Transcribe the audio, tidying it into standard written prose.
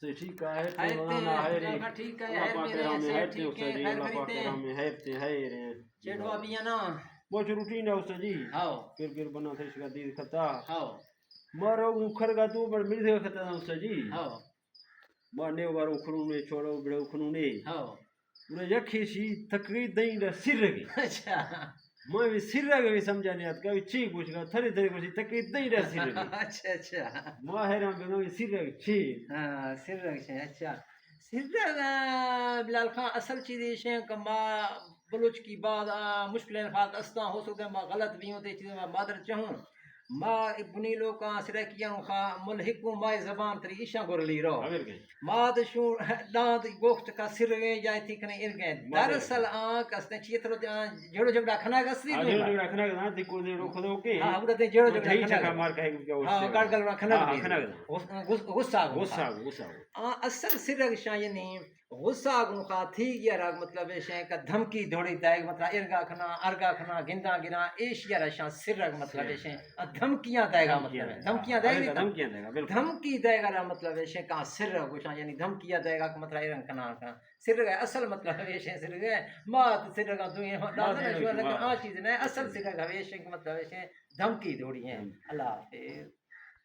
سے ٹھیک ہے خیر مولانا ہے رے ٹھیک ہے اللہ پاک رحم ہے تے ٹھیک استاد ہے جی خیر اللہ پاک خریدتے رحم ہے تے ہے رے چڑوا بھی ہے نا وہ روٹین ہے استاد جی ہاو پھر بنا تھے اس کا دید خطا ہاو مارو اخر کا تو بڑ مل دے خطا استاد جی ہاو مارنے وارو کھنو نے چھوڑو بڑو کھنو نے ہاو انہیں یکھی سی تقریر دیں دا سر گئی اچھا میں بھی سر گئی بھی سمجھا نہیں آتا کبھی چھی کچھ کا تھری تھری کچھ تقریر دیں دا سر گئی اچھا اچھا میں حیران بھی میں سر گئی چھی ہاں سر رکھے اچھا سر بلال خان اصل چیز یہ ہے کہ ما بلوچ کی بعد مشکل الفاظ استا ہو سکتے ہیں ما غلط بھی ہوں تے چیزیں میں مادر چاہوں ما ابنی لوکاں سرکیاں خا ملحقوں مائی زبان تری ایشاں گور لی رو اگر گئی ما دشو دانت گوخت کا سر گئے جائے تھی کنے ار گئے دراصل کستے چیترو جڑو جھگڑا کھنا گسری آ جڑو جھگڑا کھنا گنا تے کو دے رو خدا کے ہاں بڑا جڑو جھگڑا ٹھئی کھنا چکا مار کا ہے کیا ہاں گڑ گڑ کھنا کھنا گنا غصہ غصہ اصل سر شاہ یعنی غصہ گن خا تھی گیا راگ مطلب ہے کہ دھمکی دوڑی دائے مطلب ارگا کھنا گندا گرا ایشیا رشاں سر رگ مطلب ہے دھمکیاں دے گا مطلب ہے دھمکیاں دے گا دھمکی دے گا مطلب ہے کہ سر گوشاں یعنی دھمکیاں دے گا مطلب ایرن کنا سر گئے اصل مطلب ہے سر گئے مات سر گا تو یہ لیکن آ چیز نہیں اصل سر گا ہے مطلب ہے دھمکی دوڑی ہیں اللہ حافظ